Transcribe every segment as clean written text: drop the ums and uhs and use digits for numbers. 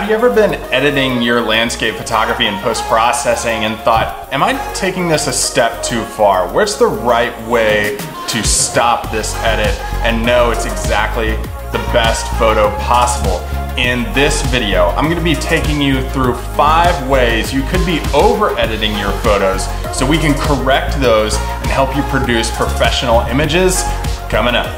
Have you ever been editing your landscape photography in post-processing and thought, am I taking this a step too far? Where's the right way to stop this edit and know it's exactly the best photo possible? In this video, I'm gonna be taking you through 5 ways you could be over-editing your photos so we can correct those and help you produce professional images coming up.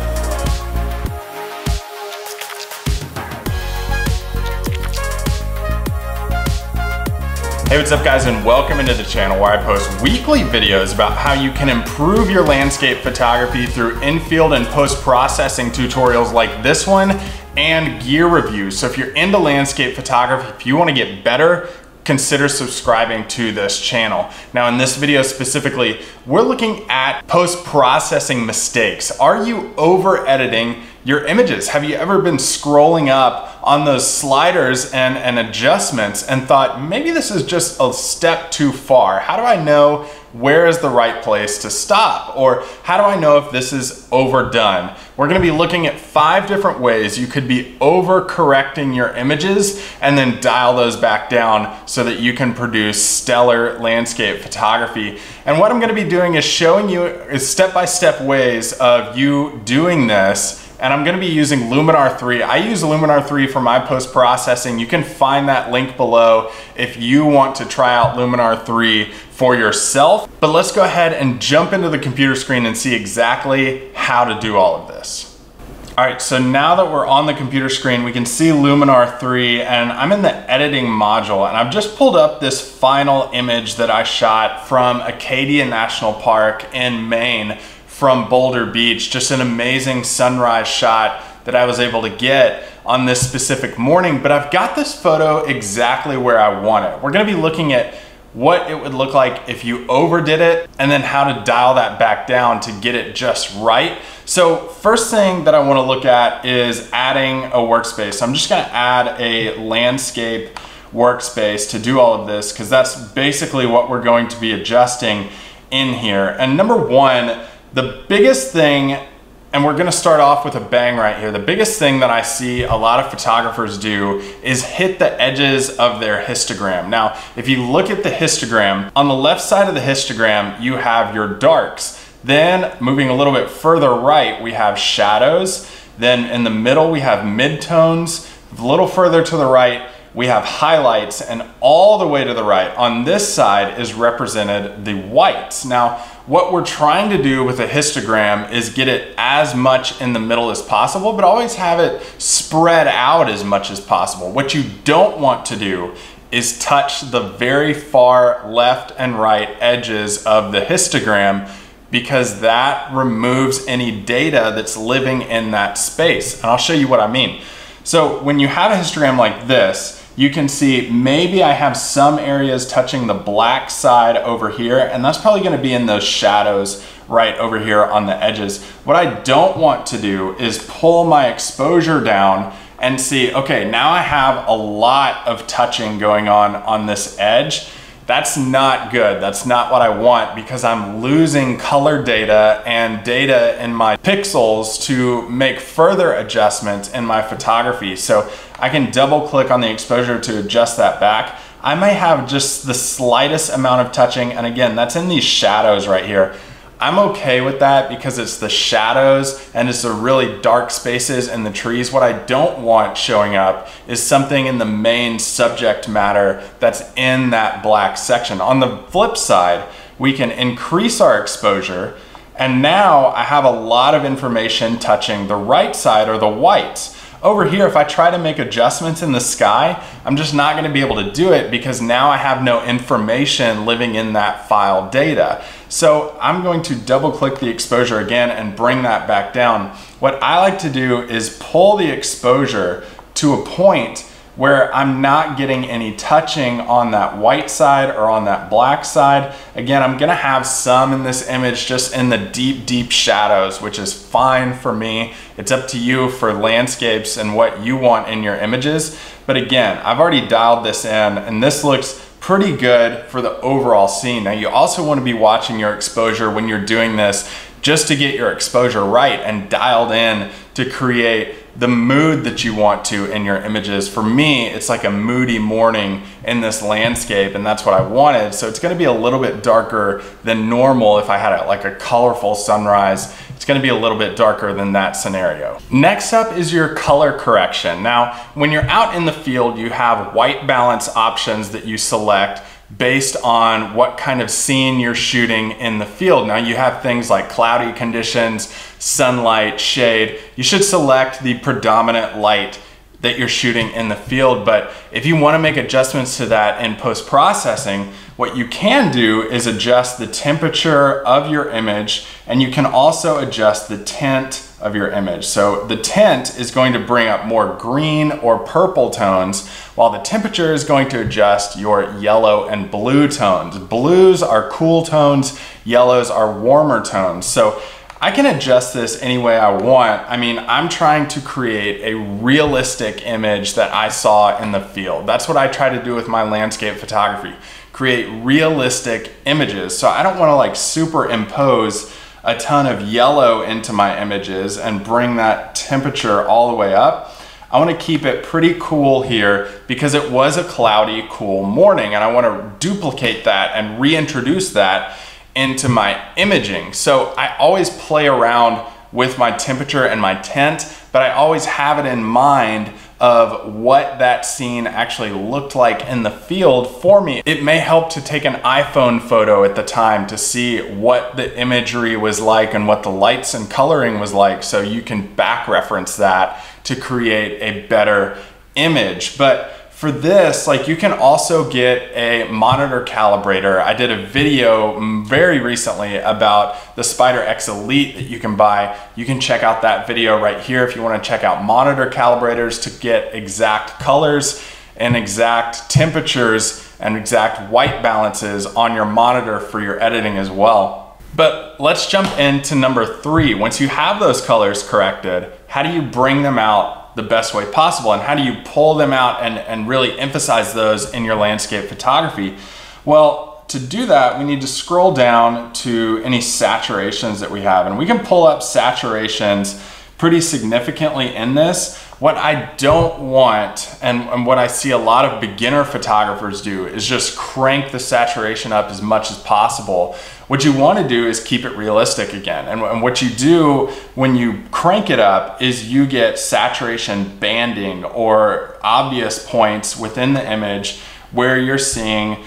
Hey, what's up guys, and welcome into the channel where I post weekly videos about how you can improve your landscape photography through in-field and post-processing tutorials like this one and gear reviews. So if you're into landscape photography, if you want to get better, consider subscribing to this channel. Now in this video specifically, we're looking at post-processing mistakes. Are you over-editing your images? Have you ever been scrolling up on those sliders and adjustments and thought, maybe this is just a step too far? How do I know where is the right place to stop? Or how do I know if this is overdone? We're gonna be looking at 5 different ways you could be over-correcting your images and then dial those back down so that you can produce stellar landscape photography. And what I'm gonna be doing is showing you step-by-step ways of you doing this. And I'm gonna be using Luminar 3. I use Luminar 3 for my post-processing. You can find that link below if you want to try out Luminar 3 for yourself. But let's go ahead and jump into the computer screen and see exactly how to do all of this. All right, so now that we're on the computer screen, we can see Luminar 3 and I'm in the editing module, and I've just pulled up this final image that I shot from Acadia National Park in Maine, from Boulder Beach. Just an amazing sunrise shot that I was able to get on this specific morning, but I've got this photo exactly where I want it. We're gonna be looking at what it would look like if you overdid it and then how to dial that back down to get it just right. So first thing that I wanna look at is adding a workspace. I'm just gonna add a landscape workspace to do all of this because that's basically what we're going to be adjusting in here. And number one, the biggest thing, and we're gonna start off with a bang right here, the biggest thing that I see a lot of photographers do is hit the edges of their histogram. Now, if you look at the histogram, on the left side of the histogram, you have your darks. Then moving a little bit further right, we have shadows. Then in the middle, we have midtones. A little further to the right, we have highlights, and all the way to the right on this side is represented the whites. Now, what we're trying to do with a histogram is get it as much in the middle as possible, but always have it spread out as much as possible. What you don't want to do is touch the very far left and right edges of the histogram, because that removes any data that's living in that space. And I'll show you what I mean. So when you have a histogram like this, you can see maybe I have some areas touching the black side over here, and that's probably gonna be in those shadows right over here on the edges. What I don't want to do is pull my exposure down and see, okay, now I have a lot of touching going on this edge. That's not good. That's not what I want, because I'm losing color data and data in my pixels to make further adjustments in my photography. So I can double click on the exposure to adjust that back. I may have just the slightest amount of touching, and again, that's in these shadows right here. I'm okay with that because it's the shadows and it's the really dark spaces in the trees. What I don't want showing up is something in the main subject matter that's in that black section. On the flip side, we can increase our exposure, and now I have a lot of information touching the right side, or the whites. Over here, if I try to make adjustments in the sky, I'm just not gonna be able to do it because now I have no information living in that file data. So I'm going to double click the exposure again and bring that back down. What I like to do is pull the exposure to a point where I'm not getting any touching on that white side or on that black side. Again, I'm gonna have some in this image just in the deep, deep shadows, which is fine for me. It's up to you for landscapes and what you want in your images. But again, I've already dialed this in, and this looks pretty good for the overall scene. Now, you also wanna be watching your exposure when you're doing this, just to get your exposure right and dialed in to create the mood that you want to in your images. For me, it's like a moody morning in this landscape, and that's what I wanted. So it's gonna be a little bit darker than normal. If I had like a colorful sunrise, it's gonna be a little bit darker than that scenario. Next up is your color correction. Now, when you're out in the field, you have white balance options that you select based on what kind of scene you're shooting in the field. Now you have things like cloudy conditions, sunlight, shade. You should select the predominant light that you're shooting in the field, but if you want to make adjustments to that in post-processing, what you can do is adjust the temperature of your image, and you can also adjust the tint of your image. So the tint is going to bring up more green or purple tones, while the temperature is going to adjust your yellow and blue tones. Blues are cool tones, yellows are warmer tones. So I can adjust this any way I want. I mean, I'm trying to create a realistic image that I saw in the field. That's what I try to do with my landscape photography, create realistic images. So I don't want to like superimpose a ton of yellow into my images and bring that temperature all the way up. I want to keep it pretty cool here because it was a cloudy, cool morning, and I want to duplicate that and reintroduce that into my imaging. So I always play around with my temperature and my tint, but I always have it in mind of what that scene actually looked like in the field for me. It may help to take an iPhone photo at the time to see what the imagery was like and what the lights and coloring was like, so you can back reference that to create a better image. But for this, like, you can also get a monitor calibrator. I did a video very recently about the Spider X Elite that you can buy. You can check out that video right here if you want to check out monitor calibrators to get exact colors and exact temperatures and exact white balances on your monitor for your editing as well. But let's jump into number 3. Once you have those colors corrected, how do you bring them out the best way possible, and how do you pull them out and really emphasize those in your landscape photography? Well, to do that, we need to scroll down to any saturations that we have, and we can pull up saturations pretty significantly in this. What I don't want, and what I see a lot of beginner photographers do, is just crank the saturation up as much as possible. What you want to do is keep it realistic again. And what you do when you crank it up is you get saturation banding, or obvious points within the image where you're seeing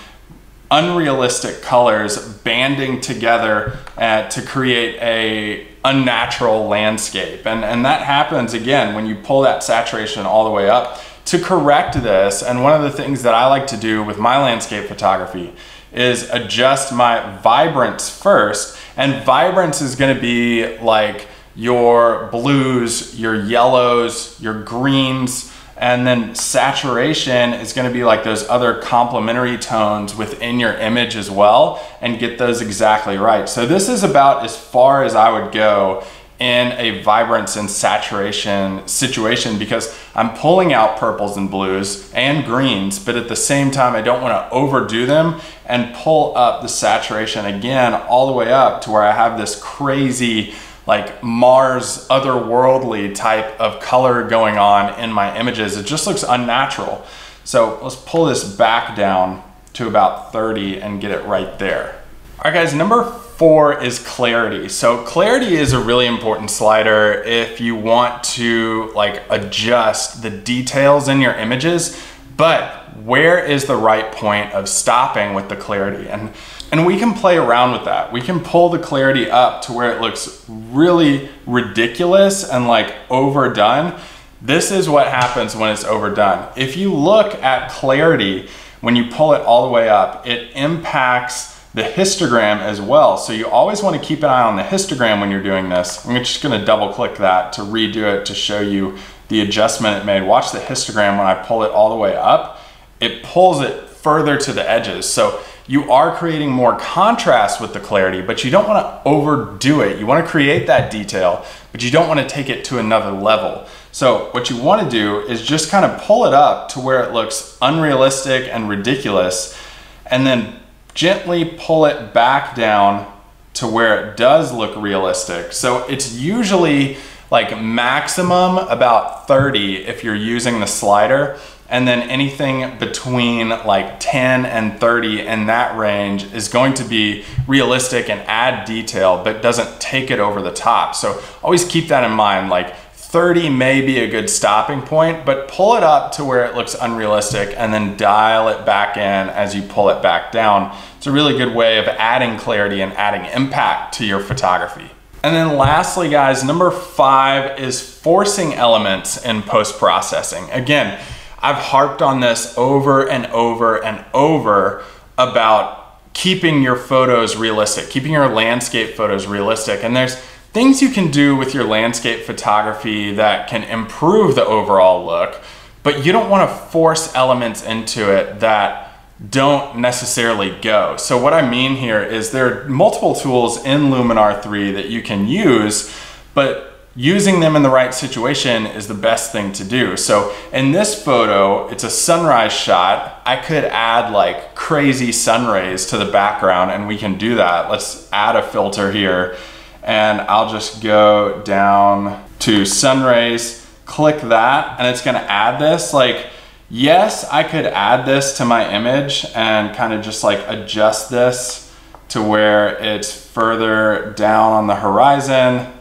unrealistic colors banding together to create a unnatural landscape. And that happens again when you pull that saturation all the way up. To correct this, and one of the things that I like to do with my landscape photography is adjust my vibrance first. And vibrance is going to be like your blues, your yellows, your greens, and then saturation is going to be like those other complementary tones within your image as well, and get those exactly right. So this is about as far as I would go in a vibrance and saturation situation, because I'm pulling out purples and blues and greens, but at the same time, I don't want to overdo them and pull up the saturation again all the way up to where I have this crazy, like Mars otherworldly type of color going on in my images. It just looks unnatural. So let's pull this back down to about 30 and get it right there. All right guys, number 4 is clarity. So clarity is a really important slider if you want to like adjust the details in your images, but where is the right point of stopping with the clarity? And we can play around with that. We can pull the clarity up to where it looks really ridiculous and like overdone. This is what happens when it's overdone. If you look at clarity, when you pull it all the way up, it impacts the histogram as well. So you always want to keep an eye on the histogram when you're doing this. I'm just going to double click that to redo it to show you the adjustment it made. Watch the histogram when I pull it all the way up. It pulls it further to the edges. So you are creating more contrast with the clarity, but you don't want to overdo it. You want to create that detail, but you don't want to take it to another level. So what you want to do is just kind of pull it up to where it looks unrealistic and ridiculous, and then gently pull it back down to where it does look realistic. So it's usually like maximum about 30 if you're using the slider, and then anything between like 10 and 30 in that range is going to be realistic and add detail, but doesn't take it over the top. So always keep that in mind. Like 30 may be a good stopping point, but pull it up to where it looks unrealistic and then dial it back in as you pull it back down. It's a really good way of adding clarity and adding impact to your photography. And then lastly, guys, number 5 is forcing elements in post-processing. Again, I've harped on this over and over and over about keeping your photos realistic, keeping your landscape photos realistic. And there's things you can do with your landscape photography that can improve the overall look, but you don't want to force elements into it that don't necessarily go. So what I mean here is there are multiple tools in Luminar 3 that you can use, but using them in the right situation is the best thing to do. So in this photo, it's a sunrise shot. I could add like crazy sun rays to the background, and we can do that. Let's add a filter here, and I'll just go down to sun rays, click that, and it's gonna add this. Like, yes, I could add this to my image and kind of just like adjust this to where it's further down on the horizon,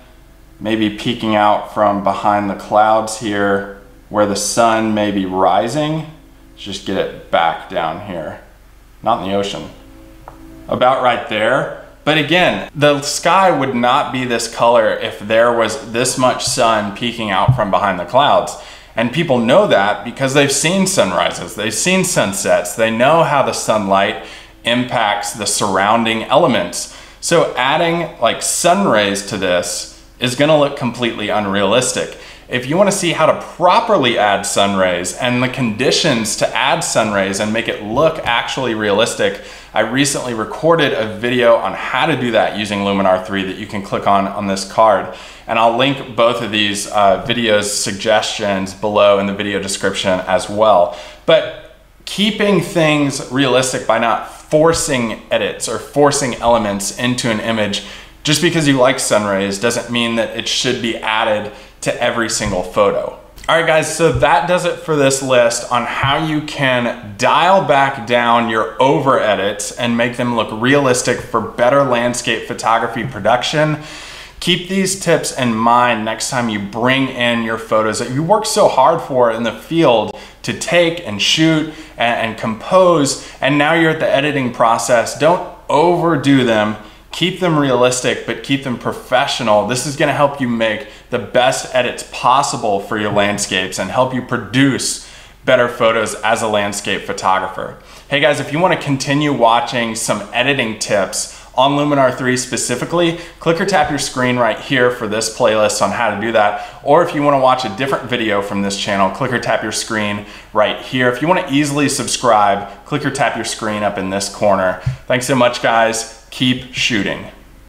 maybe peeking out from behind the clouds here where the sun may be rising. Let's just get it back down here, not in the ocean, about right there. But again, the sky would not be this color if there was this much sun peeking out from behind the clouds. And people know that because they've seen sunrises, they've seen sunsets, they know how the sunlight impacts the surrounding elements. So adding like sun rays to this is gonna look completely unrealistic. If you wanna see how to properly add sun rays and the conditions to add sun rays and make it look actually realistic, I recently recorded a video on how to do that using Luminar 3 that you can click on this card. And I'll link both of these videos suggestions below in the video description as well. But keeping things realistic by not forcing edits or forcing elements into an image just because you like sun rays doesn't mean that it should be added to every single photo. All right, guys, so that does it for this list on how you can dial back down your over edits and make them look realistic for better landscape photography production. Keep these tips in mind next time you bring in your photos that you work so hard for in the field to take and shoot and compose, and now you're at the editing process. Don't overdo them. Keep them realistic, but keep them professional. This is gonna help you make the best edits possible for your landscapes and help you produce better photos as a landscape photographer. Hey guys, if you wanna continue watching some editing tips on Luminar 3 specifically, click or tap your screen right here for this playlist on how to do that. Or if you wanna watch a different video from this channel, click or tap your screen right here. If you wanna easily subscribe, click or tap your screen up in this corner. Thanks so much, guys. Keep shooting.